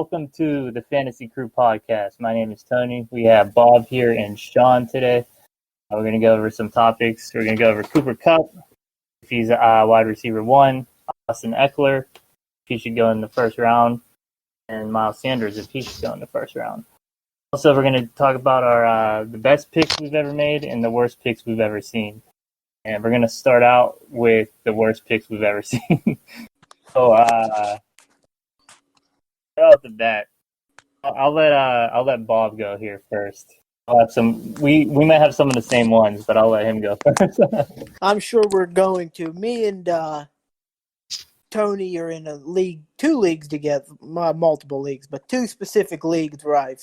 welcome to the Fantasy Crew podcast. My name is Tony. We have Bob here and Sean today. We're going to go over some topics. We're going to go over Cooper Kupp, if he's wide receiver 1, Austin Ekeler, if he should go in the first round, and Miles Sanders, if he should go in the first round. Also, we're going to talk about our the best picks we've ever made and the worst picks we've ever seen. And we're going to start out with the worst picks we've ever seen. So, right off the bat, I'll let Bob go here first. I'll have some. We might have some of the same ones, but I'll let him go first. I'm sure we're going to. Me and Tony are in a league, 2 leagues together, multiple leagues, but 2 specific leagues where I've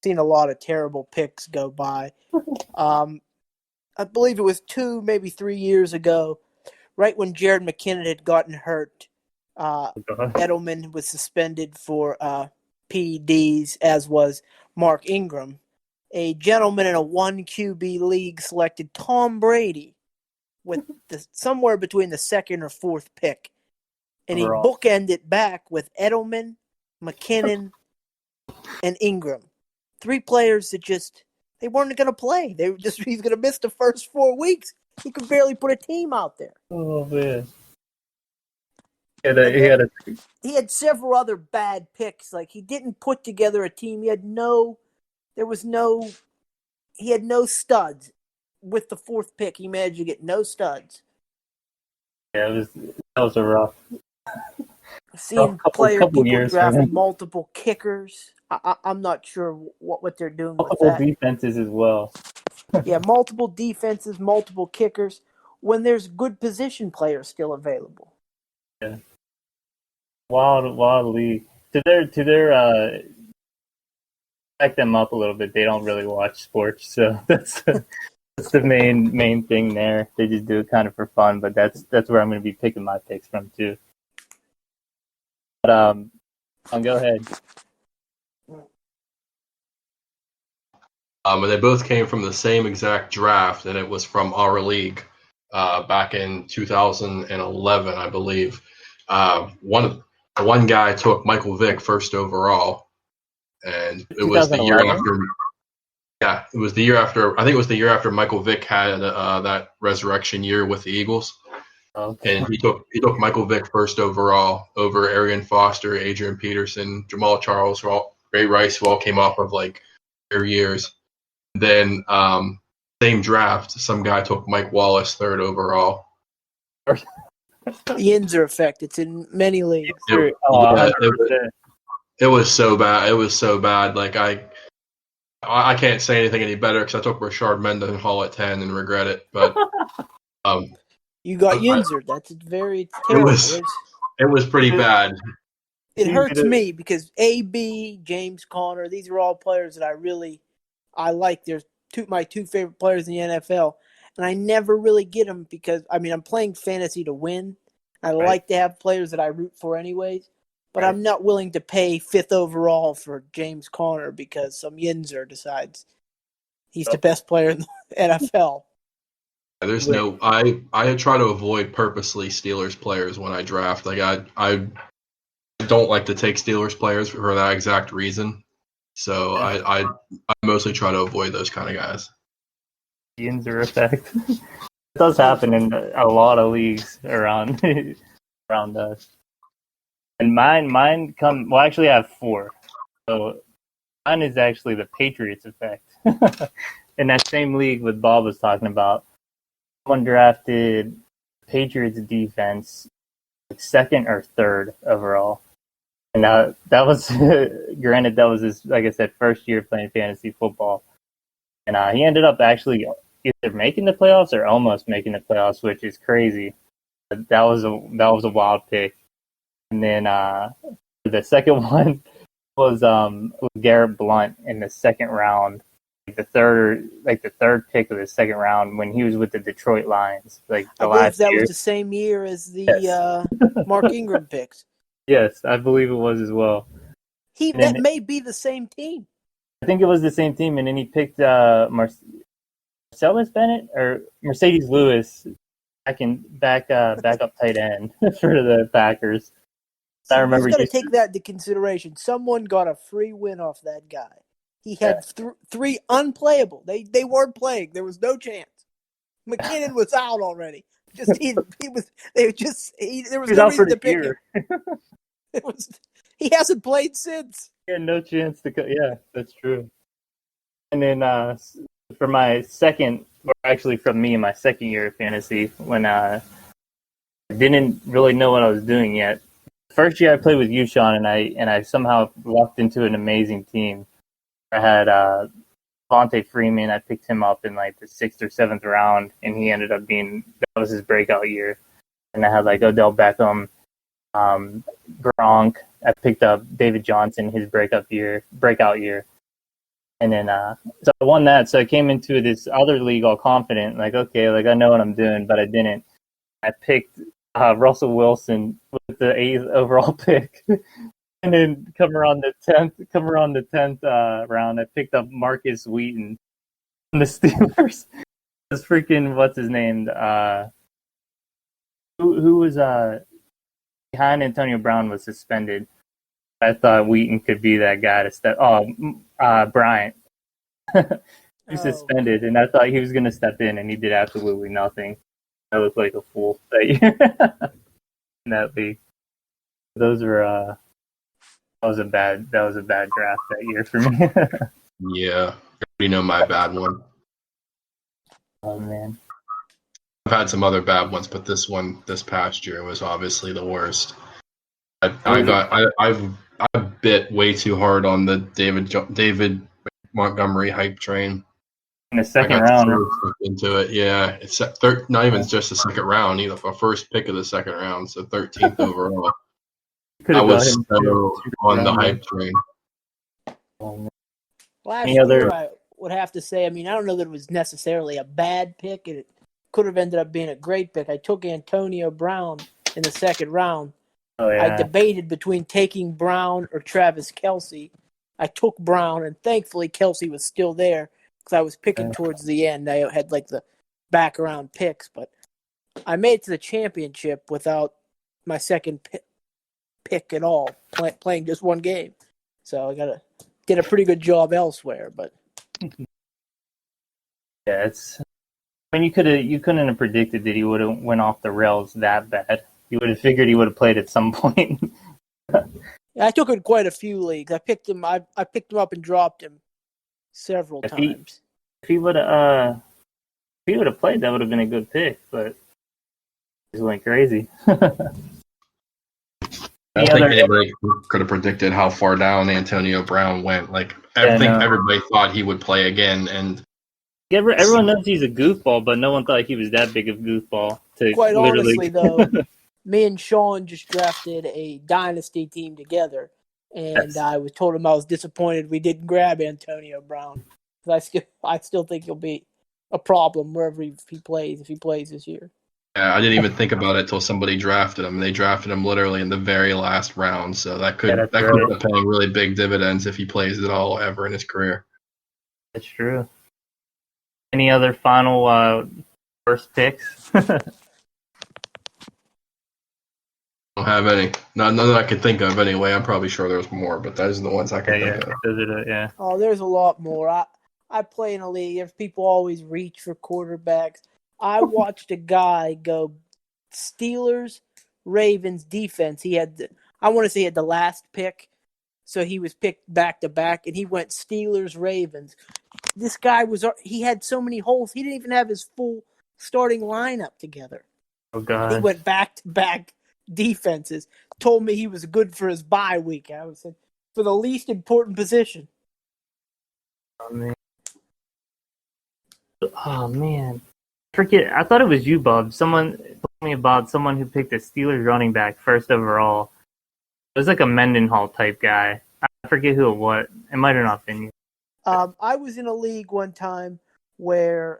seen a lot of terrible picks go by. I believe it was 2, maybe 3 years ago, right when Jared McKinnon had gotten hurt. Edelman was suspended for PEDs, as was Mark Ingram. A gentleman in a 1 QB league selected Tom Brady with somewhere between the 2nd or 4th pick. And he bookended back with Edelman, McKinnon, and Ingram. 3 players that they weren't going to play. He's going to miss the first 4 weeks. He could barely put a team out there. Oh, man. He had several other bad picks. Like, he didn't put together a team. He had no studs. With the 4th pick, he managed to get no studs. Yeah, that was a rough. Seeing people draft multiple kickers. I'm not sure what they're doing with that. Multiple defenses as well. Yeah, multiple defenses, multiple kickers, when there's good position players still available. Yeah. Wild league. To their back them up a little bit. They don't really watch sports, so that's the main thing there. They just do it kind of for fun, but that's where I'm going to be picking my picks from too. But go ahead. They both came from the same exact draft, and it was from our league back in 2011, I believe. One guy took Michael Vick first overall, and it was the year after. Yeah, it was the year after. I think it was the year after Michael Vick had that resurrection year with the Eagles. Okay. And he took Michael Vick first overall over Arian Foster, Adrian Peterson, Jamal Charles, Ray Rice, who all came off of like their years. Then same draft, some guy took Mike Wallace 3rd overall. The Yinzer effect. It's in many leagues. It was so bad. It was so bad. Like I can't say anything any better because I took Rashard Mendenhall at 10 and regret it. But you got Yinzer. That's very terrible. It was pretty bad. It hurts me because AB, James Conner, these are all players that I like. They're my 2 favorite players in the NFL, and I never really get them because I'm playing fantasy to win. I like to have players that I root for anyways, but I'm not willing to pay 5th overall for James Conner because some Yinzer decides he's the best player in the NFL. There's I try to avoid purposely Steelers players when I draft. Like I don't like to take Steelers players for that exact reason. So I mostly try to avoid those kind of guys. The Yinzer effect. It does happen in a lot of leagues around us. And mine come. Well, actually, I have 4. So mine is actually the Patriots effect. In that same league what Bob was talking about, someone drafted Patriots defense 2nd or 3rd overall. And that was, granted, that was his, like I said, first year playing fantasy football. And he ended up actually either making the playoffs or almost making the playoffs, which is crazy. But that was a wild pick. And then the second one was Garrett Blount in the 2nd round, the third pick of the 2nd round when he was with the Detroit Lions. Like I believe that was the same year as the Mark Ingram picks. Yes, I believe it was as well. That may be the same team. I think it was the same team, and then he picked Marcellus Bennett or Mercedes Lewis back up tight end for the Packers. I you just remember got to you. take that into consideration. Someone got a free win off that guy. He had three unplayable. They weren't playing. There was no chance. McKinnon was out already. There was He was no out for reason the to pick him. year. He hasn't played since. He had no chance to. Yeah, that's true. And then for my second, or actually from me, my second year of fantasy, when I didn't really know what I was doing yet. First year I played with you, Sean, and I somehow walked into an amazing team. I had Vontae Freeman. I picked him up in like the 6th or 7th round, and he ended up being that was his breakout year. And I had like Odell Beckham, Gronk. I picked up David Johnson, his breakout year, and then so I won that. So I came into this other league all confident, like okay, like I know what I'm doing, but I didn't. I picked Russell Wilson with the 8th overall pick. And then come around the 10th round, I picked up Marcus Wheaton from the Steelers. This freaking what's his name? Who was behind Antonio Brown was suspended. I thought Wheaton could be that guy to step. Bryant. He was suspended, and I thought he was going to step in, and he did absolutely nothing. I looked like a fool that year in that league. Those were that was a bad draft that year for me. Yeah, you know my bad one. Oh man, I've had some other bad ones, but this past year was obviously the worst. I bit way too hard on the David Montgomery hype train. in the second round, into it. Yeah, it's not even just the second round, either. A first pick of the second round, so 13th overall. I was so on the hype train. Last year, I would have to say, I mean, I don't know that it was necessarily a bad pick. It could have ended up being a great pick. I took Antonio Brown in the second round. Oh, yeah. I debated between taking Brown or Travis Kelce. I took Brown, and thankfully Kelce was still there because I was picking towards the end. I had like the background picks, but I made it to the championship without my second pick at all, playing just one game. So I did a pretty good job elsewhere, but yeah, it's. I mean, you couldn't have predicted that he would have went off the rails that bad. You would have figured he would have played at some point. Yeah, I took him in quite a few leagues. I picked him. I picked him up and dropped him several times. If he would have played, that would have been a good pick. But he went crazy. I don't think anybody could have predicted how far down Antonio Brown went. Like I think everybody thought he would play again, and everyone knows he's a goofball, but no one thought he was that big of a goofball. Quite honestly, though, me and Sean just drafted a dynasty team together, and I told him I was disappointed we didn't grab Antonio Brown. I still think he'll be a problem wherever if he plays this year. Yeah, I didn't even think about it till somebody drafted him. They drafted him literally in the very last round, so that could end up paying really big dividends if he plays at all ever in his career. That's true. Any other final first picks? I don't have any. None that I could think of anyway. I'm probably sure there's more, but those are the ones I can think of. Oh, there's a lot more. I play in a league. There's people always reach for quarterbacks. I watched a guy go Steelers, Ravens defense. He had the last pick, so he was picked back to back, and he went Steelers, Ravens. This guy he had so many holes. He didn't even have his full starting lineup together. Oh God! He went back to back defenses. Told me he was good for his bye week. I was for the least important position. Oh man. I thought it was you, Bob. Someone told me about someone who picked a Steelers running back first overall. It was like a Mendenhall type guy. I forget who it was. It might have not been you. I was in a league one time where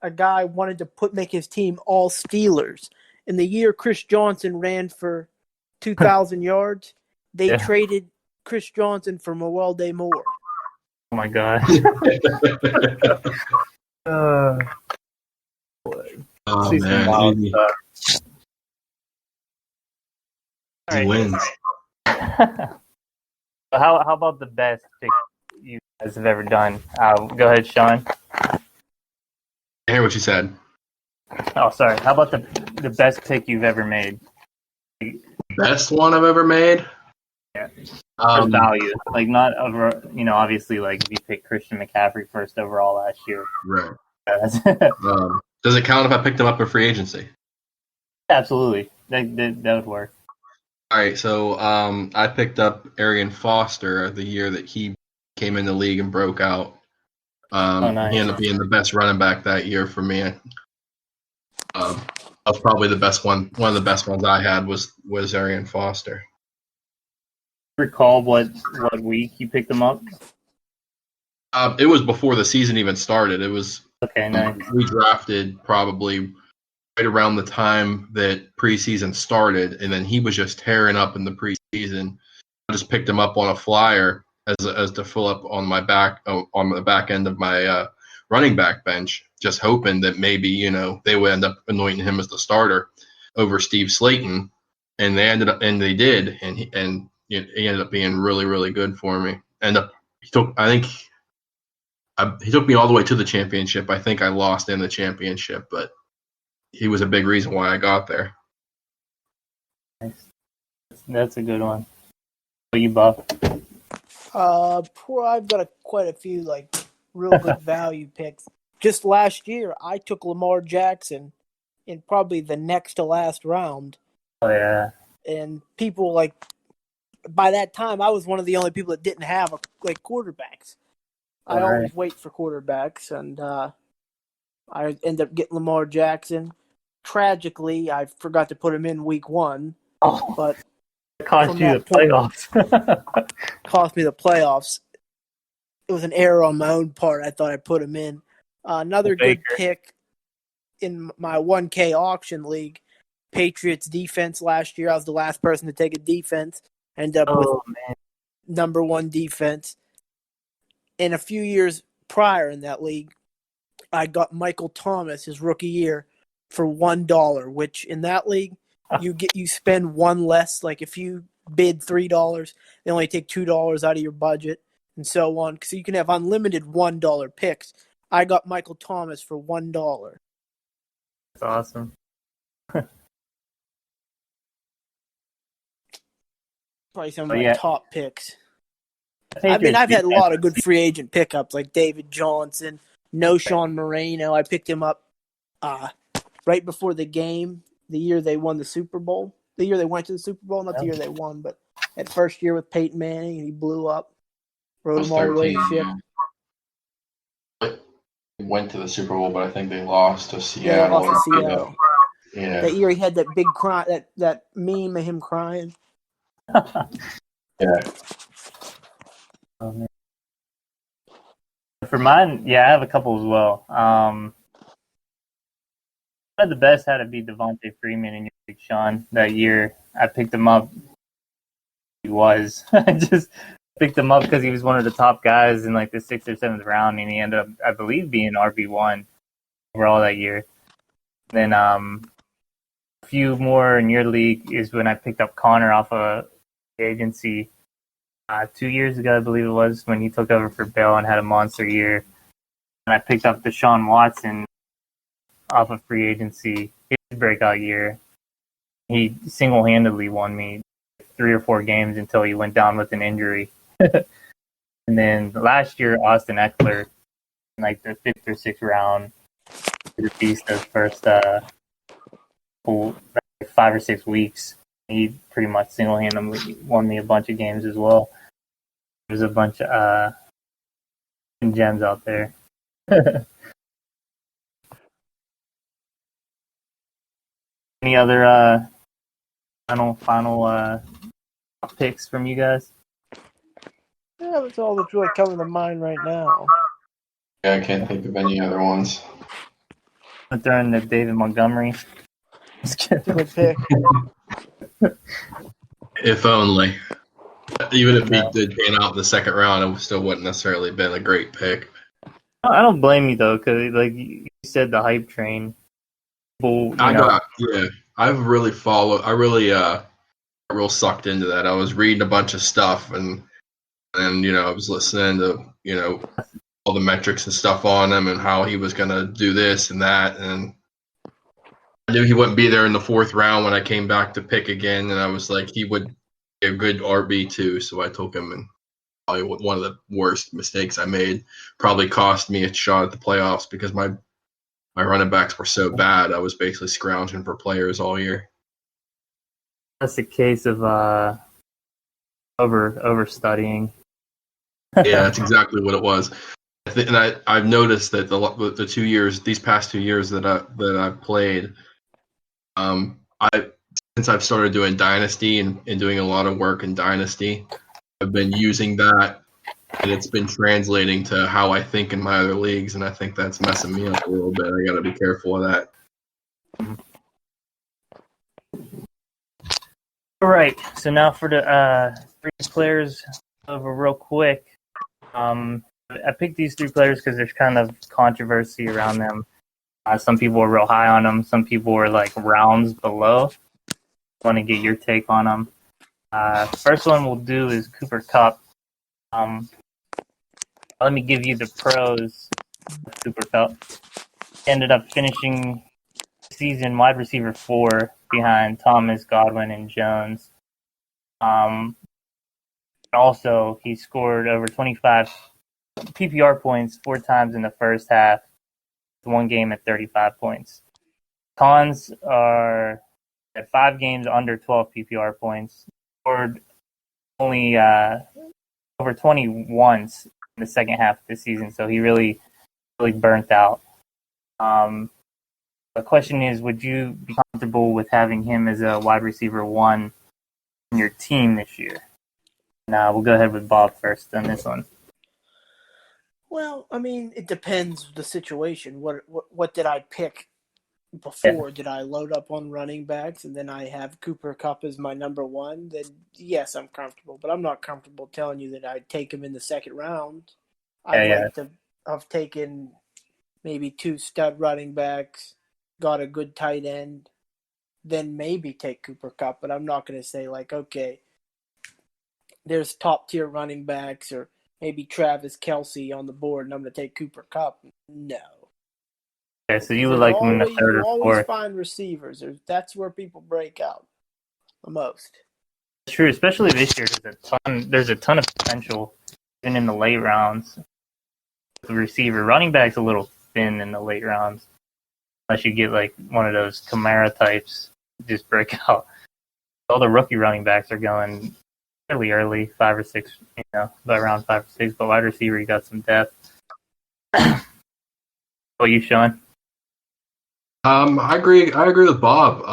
a guy wanted to make his team all Steelers. In the year Chris Johnson ran for 2,000 yards, they traded Chris Johnson for Mewelde Moore. Oh my God. Oh man! He wins. How about the best pick you guys have ever done? Go ahead, Sean. I hear what you said. Oh, sorry. How about the best pick you've ever made? Best one I've ever made? Yeah. For value. Like, not over, obviously, like, if you pick Christian McCaffrey first overall last year. Right. Yeah, Does it count if I picked him up in free agency? absolutely. That would work. All right, so I picked up Arian Foster the year that he came in the league and broke out. Nice. He ended up being the best running back that year for me. That was probably the best one. One of the best ones I had was Arian Foster. Recall what week you picked him up? It was before the season even started. It was Okay, nice. We drafted probably right around the time that preseason started, and then he was just tearing up in the preseason. I just picked him up on a flyer as to fill up on my back on the back end of my running back bench, just hoping that maybe they would end up anointing him as the starter over Steve Slayton, and they did, and he ended up being really, really good for me. He took me all the way to the championship. I think I lost in the championship, but he was a big reason why I got there. Nice. That's a good one. What you, Buff? I've got quite a few real good value picks. Just last year, I took Lamar Jackson in probably the next to last round. Oh yeah. And people by that time, I was one of the only people that didn't have quarterbacks. I always wait for quarterbacks, and I ended up getting Lamar Jackson. Tragically, I forgot to put him in week 1, but it cost you the playoffs. Cost me the playoffs. It was an error on my own part. I thought I put him in. Another good pick in my 1K auction league, Patriots defense last year. I was the last person to take a defense. Ended up with number 1 defense. In a few years prior in that league, I got Michael Thomas his rookie year for $1, which in that league you spend one less. Like if you bid $3, they only take $2 out of your budget and so on. So you can have unlimited $1 picks. I got Michael Thomas for $1. That's awesome. Probably some of my top picks. I've had a lot of good free agent pickups like David Johnson, Sean Moreno. I picked him up right before the game, the year they won the Super Bowl. The year they went to the Super Bowl, not the year they won, but that first year with Peyton Manning, and he blew up. Rode him all the way to ship. Went to the Super Bowl, but I think they lost to Seattle. Yeah, they lost to Seattle. Yeah. That year he had that big cry, that meme of him crying. Yeah. Oh, man. For mine, I have a couple as well. One of the best had to be Devontae Freeman in your league, Sean. That year, I picked him up. I just picked him up because he was one of the top guys in the 6th or 7th round, and he ended up, I believe, being RB1 overall that year. Then a few more in your league is when I picked up Connor off of agency 2 years ago, I believe it was, when he took over for Bell and had a monster year. And I picked up Deshaun Watson off of free agency, his breakout year. He single-handedly won me 3 or 4 games until he went down with an injury. And then last year, Austin Ekeler, in the 5th or 6th round, the beast of first 5 or 6 weeks. He pretty much single-handedly won me a bunch of games as well. There's a bunch of gems out there. Any other final picks from you guys? Yeah, that's all that's really coming to mind right now. Yeah, I can't think of any other ones. I'm throwing the David Montgomery. Good pick. If only. Even if he did pan out in the 2nd round, it still wouldn't necessarily been a great pick. I don't blame you though, because you said, the hype train. I've really followed. real sucked into that. I was reading a bunch of stuff and I was listening to all the metrics and stuff on him and how he was gonna do this and that, and I knew he wouldn't be there in the 4th round when I came back to pick again, and I was like, he would be a good RB2, so I took him, and probably one of the worst mistakes I made. Probably cost me a shot at the playoffs because my running backs were so bad. I was basically scrounging for players all year. That's a case of over studying. Yeah, that's exactly what it was. I've noticed that the 2 years, these past 2 years that I've played, since I've started doing Dynasty and doing a lot of work in Dynasty, I've been using that, and it's been translating to how I think in my other leagues, and I think that's messing me up a little bit. I got to be careful of that. All right, so now for the 3 players over real quick. I picked these 3 players because there's kind of controversy around them. Some people were real high on them. Some people were like rounds below. I want to get your take on them. First one we'll do is Cooper Kupp. Let me give you the pros of Cooper Kupp. Ended up finishing the season wide receiver 4 behind Thomas, Godwin, and Jones. Also, he scored over 25 PPR points 4 times in the first half. One game at 35 points. Cons are at 5 games under 12 PPR points. Scored only over 20 once in the second half of the season, so he really burnt out. The question is, would you be comfortable with having him as a wide receiver 1 in your team this year? Now we'll go ahead with Bob first on this one. Well, I mean, it depends the situation. What did I pick before? Yeah. Did I load up on running backs and then I have Cooper Kupp as my number 1? Then yes, I'm comfortable. But I'm not comfortable telling you that I'd take him in the 2nd round. I'd like to have taken maybe 2 stud running backs, got a good tight end, then maybe take Cooper Kupp. But I'm not going to say like, okay, there's top tier running backs or maybe Travis Kelce on the board, and I'm going to take Cooper Kupp. No. Okay, so you would like him in the 3rd or 4th. You always find receivers. That's where people break out the most. It's true, especially this year. There's a ton of potential even in the late rounds. The receiver, running back's a little thin in the late rounds, unless you get like one of those Kamara types, just break out. All the rookie running backs are going fairly early, 5 or 6, about around 5 or 6. But wide receiver, you got some depth. What you, Sean? I agree with Bob.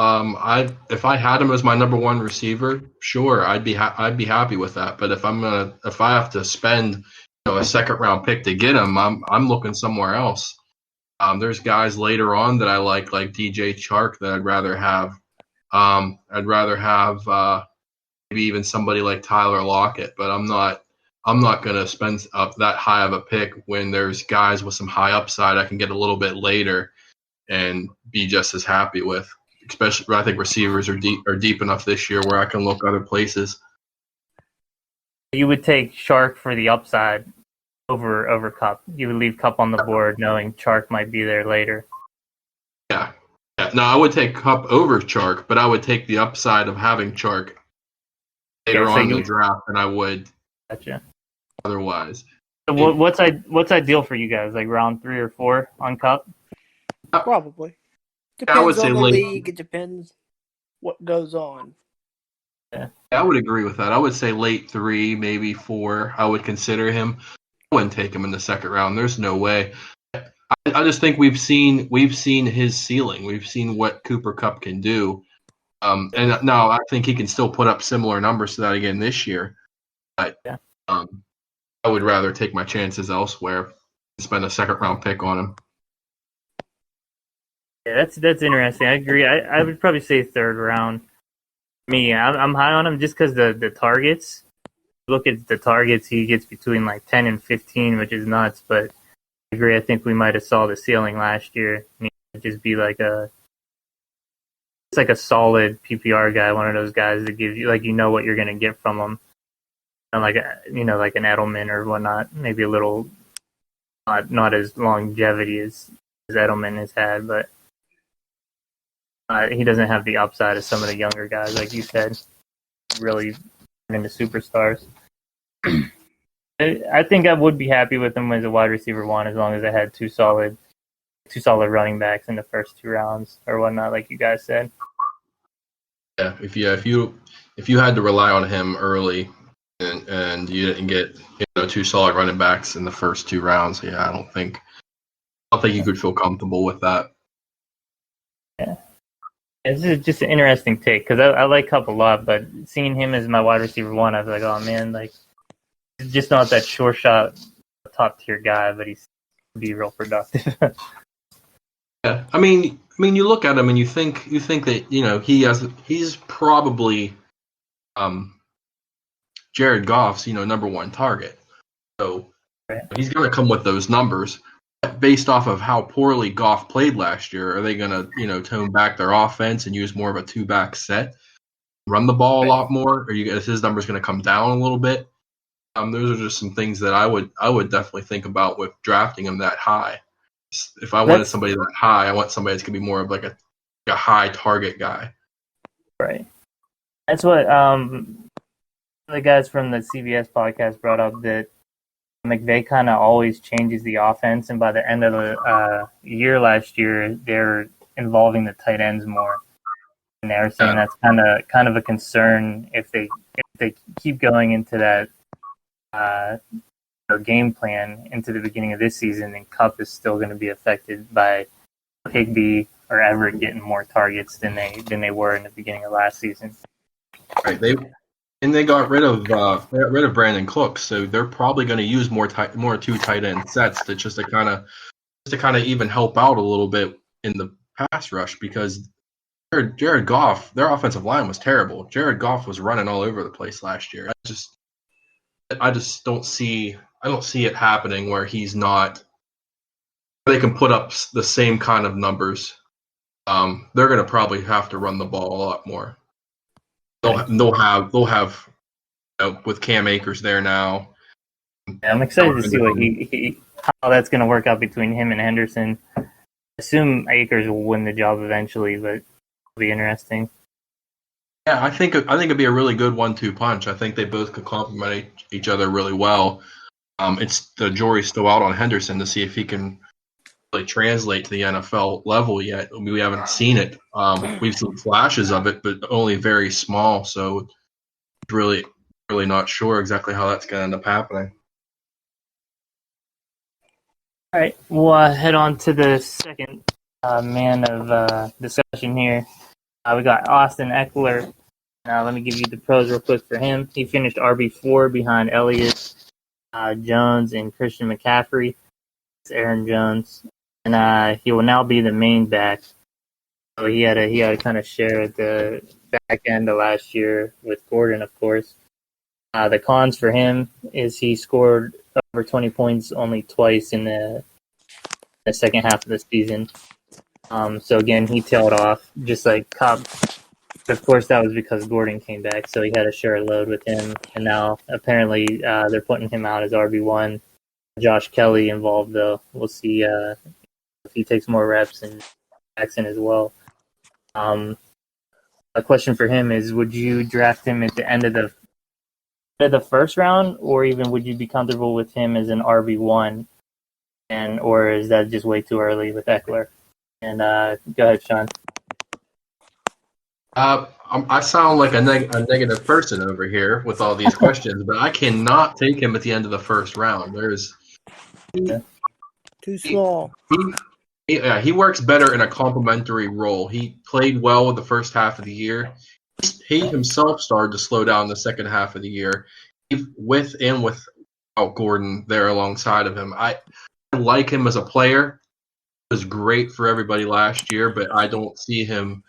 If I had him as my number 1 receiver, sure, I'd be happy with that. But if I have to spend a 2nd round pick to get him, I'm looking somewhere else. There's guys later on that I like DJ Chark, that I'd rather have. Maybe even somebody like Tyler Lockett, but I'm not going to spend up that high of a pick when there's guys with some high upside I can get a little bit later and be just as happy with. Especially, I think receivers are deep enough this year where I can look other places. You would take Chark for the upside over Kupp. You would leave Kupp on the board knowing Chark might be there later. Yeah. No, I would take Kupp over Chark, but I would take the upside of having Chark later on in the draft than I would otherwise. So what's ideal for you guys? Like round 3 or 4 on Kupp? Probably. Depends on the league. It depends what goes on. Yeah, I would agree with that. I would say late 3, maybe 4. I would consider him. I wouldn't take him in the 2nd round. There's no way. I just think we've seen his ceiling. We've seen what Cooper Kupp can do. And now I think he can still put up similar numbers to that again this year. But I would rather take my chances elsewhere and spend a 2nd round pick on him. Yeah, that's interesting. I agree. I would probably say 3rd round. Me, I'm high on him just because the targets. Look at the targets, he gets between like 10 and 15, which is nuts. But I agree. I think we might have saw the ceiling last year. It would just be like a it's like a solid PPR guy, one of those guys that gives you, like, you know what you're going to get from him. And like, like an Edelman or whatnot, maybe a little, not as longevity as Edelman has had, but he doesn't have the upside of some of the younger guys, like you said, really into superstars. I think I would be happy with him as a wide receiver one, as long as I had two solid running backs in the first 2 rounds or whatnot, like you guys said. Yeah, if you had to rely on him early and you didn't get 2 solid running backs in the first 2 rounds, I don't think you could feel comfortable with that. Yeah. This is just an interesting take because I like Kupp a lot, but seeing him as my wide receiver one, I was like, oh man, like he's just not that sure shot top tier guy, but he's be real productive. Yeah, I mean, you look at him and you think that he's probably Jared Goff's number 1 target, so right. He's going to come with those numbers. Based off of how poorly Goff played last year, are they going to tone back their offense and use more of a 2-back set, run the ball a lot more, or is his numbers going to come down a little bit? Those are just some things that I would definitely think about with drafting him that high. If I wanted somebody that high, I want somebody that's going to be more of like a high target guy. Right. That's what the guys from the CBS podcast brought up, that McVay kind of always changes the offense, and by the end of the year last year, they're involving the tight ends more. And they were saying that's kind of a concern if they keep going into that game plan into the beginning of this season, and Kupp is still going to be affected by Higbee or Everett getting more targets than they were in the beginning of last season. Right. They got rid of Brandon Cooks, so they're probably going to use more 2 tight end sets to kind of even help out a little bit in the pass rush, because Jared Goff, their offensive line was terrible. Jared Goff was running all over the place last year. I just don't see it happening where he's not. They can put up the same kind of numbers. They're going to probably have to run the ball a lot more. They'll have with Cam Akers there now. Yeah, I'm excited to see how that's going to work out between him and Henderson. I assume Akers will win the job eventually, but it'll be interesting. Yeah, I think it'd be a really good 1-2 punch. I think they both could complement each other really well. It's the jury's still out on Henderson to see if he can really translate to the NFL level yet. I mean, we haven't seen it. We've seen flashes of it, but only very small. So really not sure exactly how that's going to end up happening. All right, we'll head on to the second man of discussion here. We got Austin Ekeler. Let me give you the pros real quick for him. He finished RB4 behind Elliott, Jones, and Christian McCaffrey. It's Aaron Jones, and he will now be the main back. So he had to kind of share at the back end of last year with Gordon, of course. The cons for him is he scored over 20 points only twice in the second half of the season. So again, he tailed off just like Kupp. Of course, that was because Gordon came back, so he had to share a load with him. And now apparently they're putting him out as RB1. Josh Kelly involved, though. We'll see if he takes more reps, and Jackson as well. A question for him is: would you draft him at the end of the first round, or even would you be comfortable with him as an RB1? Or is that just way too early with Ekeler? And go ahead, Sean. I sound like a negative person over here with all these questions, but I cannot take him at the end of the first round. Too small. He works better in a complementary role. He played well in the first half of the year. He himself started to slow down the second half of the year, without Gordon there alongside of him. I like him as a player. He was great for everybody last year, but I don't see him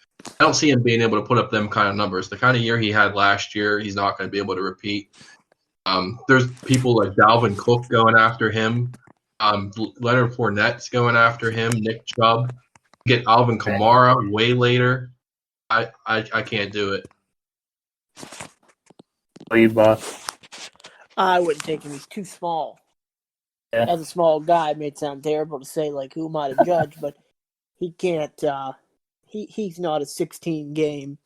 being able to put up them kind of numbers. The kind of year he had last year, he's not going to be able to repeat. There's people like Dalvin Cook going after him. Leonard Fournette's going after him. Nick Chubb. Get Alvin Kamara way later. I can't do it. What you, boss? I wouldn't take him. He's too small. Yeah. As a small guy, it may sound terrible to say, like, who am I to judge? But he can't. He's not a 16 game.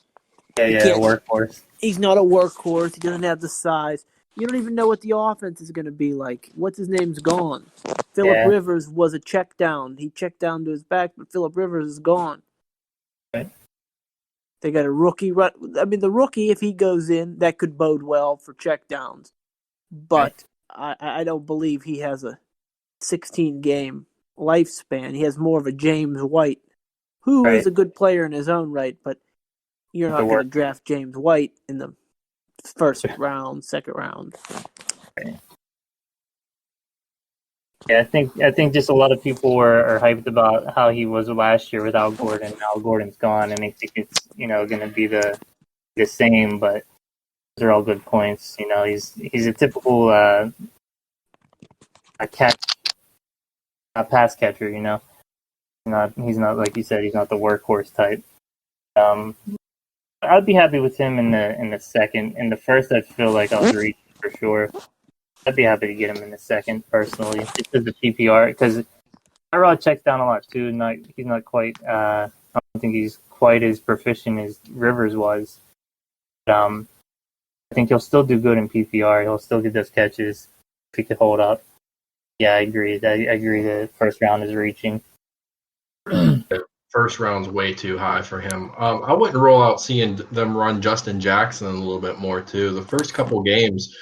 Yeah, workhorse. He's not a workhorse. He doesn't have the size. You don't even know what the offense is going to be like. What's his name's gone. Phillip Rivers was a check down. He checked down to his back, but Phillip Rivers is gone. Right. They got a rookie. I mean, the rookie, if he goes in, that could bode well for check downs. But I don't believe he has a 16-game lifespan. He has more of a James White, who is a good player in his own right, but you're not going to draft James White in the first round, second round. Right. Yeah, I think just a lot of people are hyped about how he was last year without Gordon. Now Gordon's gone, and I think it's going to be the same. But those are all good points. He's a typical pass catcher. He's not like you said. He's not the workhorse type. I'd be happy with him in the second. In the first, I feel like I was reaching for sure. I'd be happy to get him in the second personally, just as the PPR, because Tyrod checks down a lot too. He's not quite. I don't think he's quite as proficient as Rivers was. But, I think he'll still do good in PPR. He'll still get those catches if he could hold up. Yeah, I agree. I agree. The first round is reaching. First round's way too high for him. I wouldn't rule out seeing them run Justin Jackson a little bit more too. The first couple games,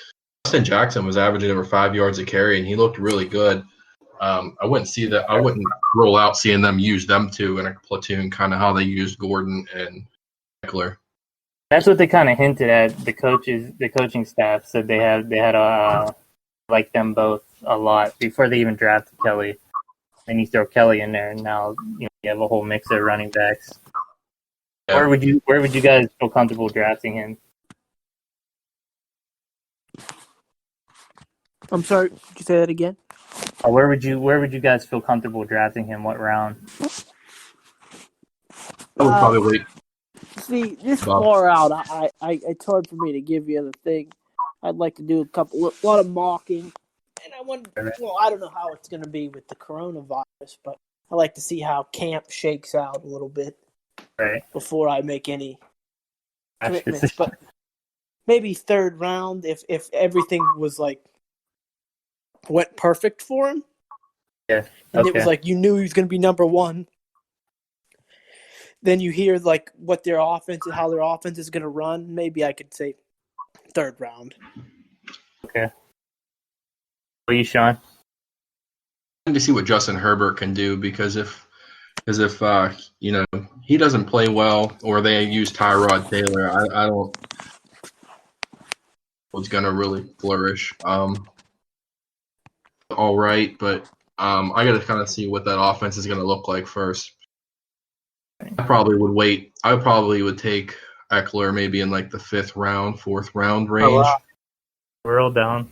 Justin Jackson was averaging over 5 yards a carry, and he looked really good. I wouldn't see that. I wouldn't rule out seeing them use them two in a platoon, kind of how they used Gordon and Ekeler. That's what they kind of hinted at. The coaching staff said they had like them both a lot before they even drafted Kelly. And you throw Kelly in there, and now you have a whole mix of running backs. Yeah. Where would you guys feel comfortable drafting him? I'm sorry, could you say that again? Where would you guys feel comfortable drafting him? What round? I would probably wait. See, this far out, I it's hard for me to give you the thing. I'd like to do a lot of mocking, and I wonder. Well, I don't know how it's going to be with the coronavirus, but I like to see how camp shakes out a little bit before I make any commitments. But maybe third round, if everything was went perfect for him. Yeah. And it was like you knew he was going to be number one. Then you hear what their offense and how their offense is going to run. Maybe I could say third round. Okay. What are you, Sean? To see what Justin Herbert can do, because if he doesn't play well, or they use Tyrod Taylor, I don't what's going to really flourish. All right, but I got to kind of see what that offense is going to look like first. I probably would wait. I probably would take Ekeler maybe in the 5th round, 4th round range. Oh, wow. We're all down.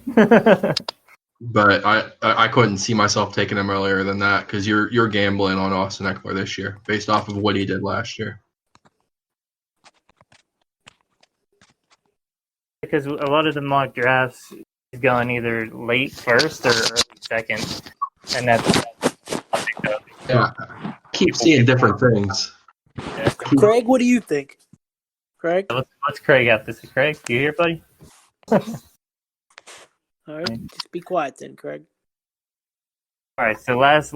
But I couldn't see myself taking him earlier than that, because you're gambling on Austin Ekeler this year based off of what he did last year. Because a lot of the mock drafts is going either late first or early second, and that's yeah. Keep seeing different things. Yeah. Craig, what do you think? Craig? What's Craig have to say? Craig, do you hear, buddy? All right, just be quiet then, Craig. All right, so last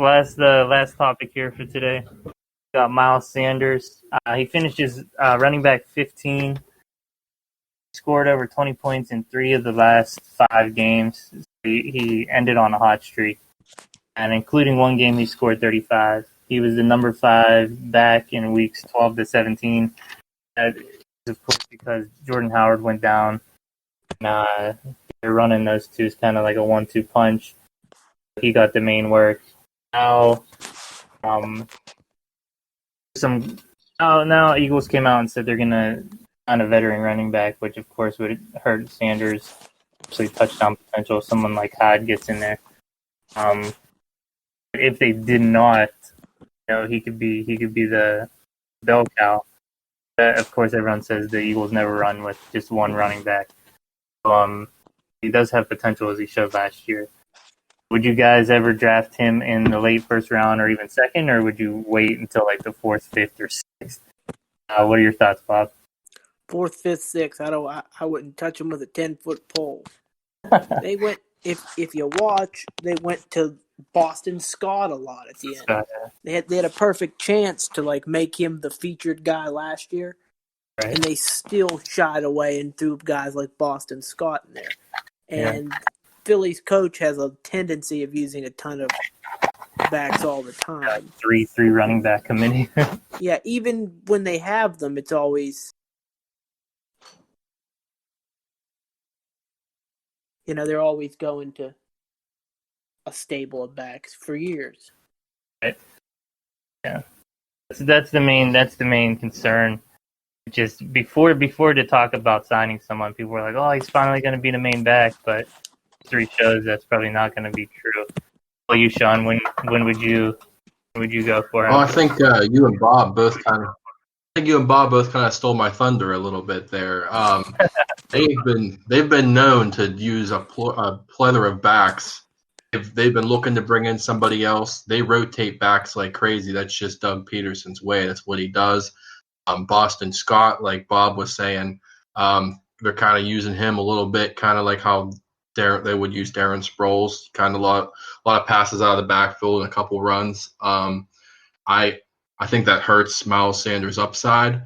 topic here for today. We got Miles Sanders. He finishes running back 15. He scored over 20 points in 3 of the last 5 games. He ended on a hot streak, and including one game, he scored 35. He was the number 5 back in weeks 12 to 17. Of course, because Jordan Howard went down. They're running those two is kind of like a 1-2 punch. He got the main work. Now, now Eagles came out and said they're gonna find a veteran running back, which of course would hurt Sanders. Actually, touchdown potential if someone like Hyde gets in there. If they did not, he could be the bell cow. Of course, everyone says the Eagles never run with just one running back. So, he does have potential as he showed last year. Would you guys ever draft him in the late first round or even second, or would you wait until like the fourth, fifth, or sixth? What are your thoughts, Bob? Fourth, fifth, sixth. I wouldn't touch him with a 10-foot pole. They went. If you watch, they went to Boston Scott a lot at the end. They had a perfect chance to like make him the featured guy last year, right. And they still shied away and threw guys like Boston Scott in there. And Philly's coach has a tendency of using a ton of backs all the time. Three running back committee. Yeah, even when they have them, it's always, they're always going to a stable of backs for years. Right. Yeah, that's the main concern. Just before to talk about signing someone, people were like, "Oh, he's finally going to be the main back," but history shows that's probably not going to be true. Well, you, Sean, when would you go for him? Well, I think you and Bob both kind of stole my thunder a little bit there. They've been known to use a plethora of backs. If they've been looking to bring in somebody else, they rotate backs like crazy. That's just Doug Peterson's way. That's what he does. Boston Scott, like Bob was saying, they're kind of using him a little bit, kind of like how they would use Darren Sproles, kind of a lot of passes out of the backfield and a couple runs. I think that hurts Miles Sanders' upside.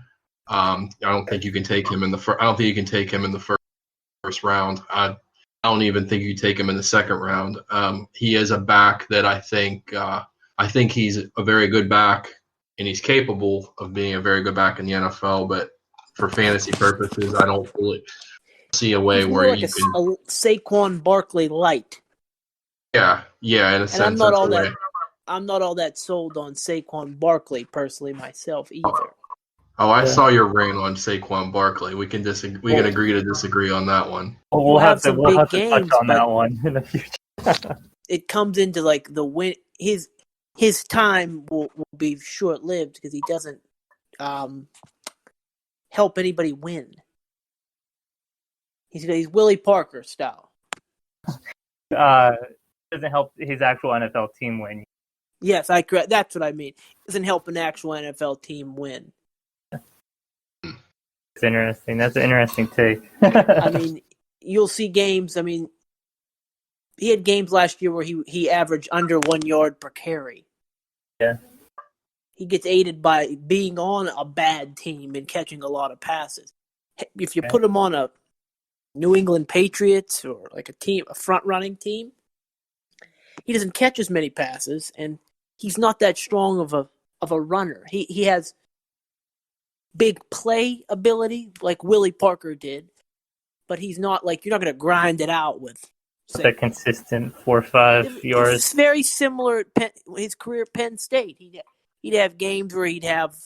I don't think you can take him in the I don't think you can take him in the first round. I don't even think you take him in the second round. He is a back that I think he's a very good back, and he's capable of being a very good back in the NFL. But for fantasy purposes, I don't really see a way where like you can a Saquon Barkley light. Yeah, in a sense. I'm not all that sold on Saquon Barkley personally myself either. Oh, I saw your reign on Saquon Barkley. We can agree to disagree on that one. We'll have some big games, touch on that one in the future. It comes into like the win. His time will be short lived because he doesn't help anybody win. He's Willie Parker style. Doesn't help his actual NFL team win. Yes, that's what I mean. Doesn't help an actual NFL team win. It's interesting. That's an interesting take. I mean, you'll see games. I mean, he had games last year where he averaged under 1 yard per carry. Yeah. He gets aided by being on a bad team and catching a lot of passes. If you put him on a New England Patriots or like a front-running team, he doesn't catch as many passes, and he's not that strong of a runner. He has big play ability like Willie Parker did, but he's not like, you're not going to grind it out with a consistent 4 or 5 yards. It's very similar at his career at Penn State. He'd have games where he'd have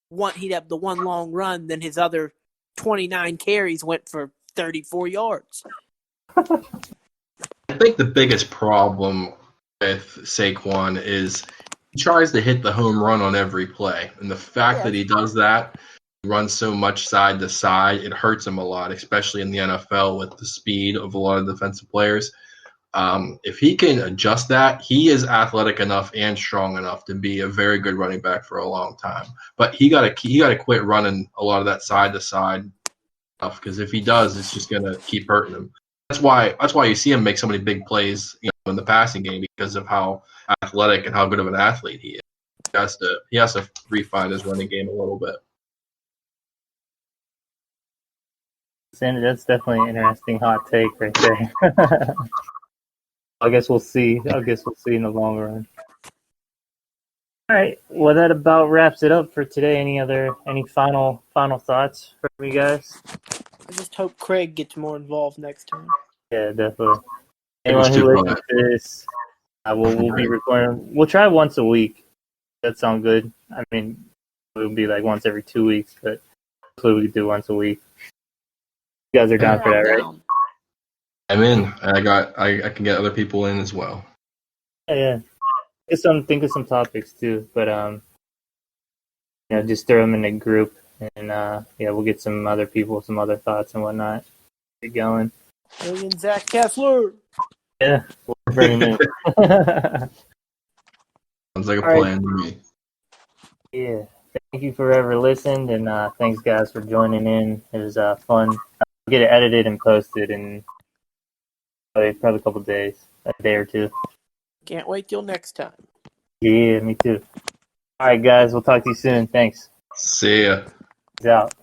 the one long run, then his other 29 carries went for 34 yards. I think the biggest problem with Saquon is he tries to hit the home run on every play. And the fact that he does that, he runs so much side to side, it hurts him a lot, especially in the NFL with the speed of a lot of defensive players. If he can adjust that, he is athletic enough and strong enough to be a very good running back for a long time. But he got to quit running a lot of that side to side stuff, because if he does, it's just going to keep hurting him. That's why you see him make so many big plays, in the passing game, because of how athletic and how good of an athlete he is. He has to refine his running game a little bit. Sandy, that's definitely an interesting hot take right there. I guess we'll see in the long run. All right. Well, that about wraps it up for today. Any final thoughts from you guys? I just hope Craig gets more involved next time. Yeah, definitely. Anyone who listens to this, we'll be recording. We'll try once a week. That sounds good. I mean, it'll be like once every 2 weeks, but hopefully we can do once a week. You guys are down for that, right? I'm in. I can get other people in as well. Yeah. Think of some topics too, but just throw them in a group and we'll get some other people, some other thoughts and whatnot. Get going. Million Zach Kessler. Yeah, Bernie Moon. Sounds like a All right. plan to me. Yeah. Thank you for ever listened, and thanks guys for joining in. It was fun. I'll get it edited and posted in probably a couple days, a day or two. Can't wait till next time. Yeah, me too. All right, guys, we'll talk to you soon. Thanks. See ya. Peace out.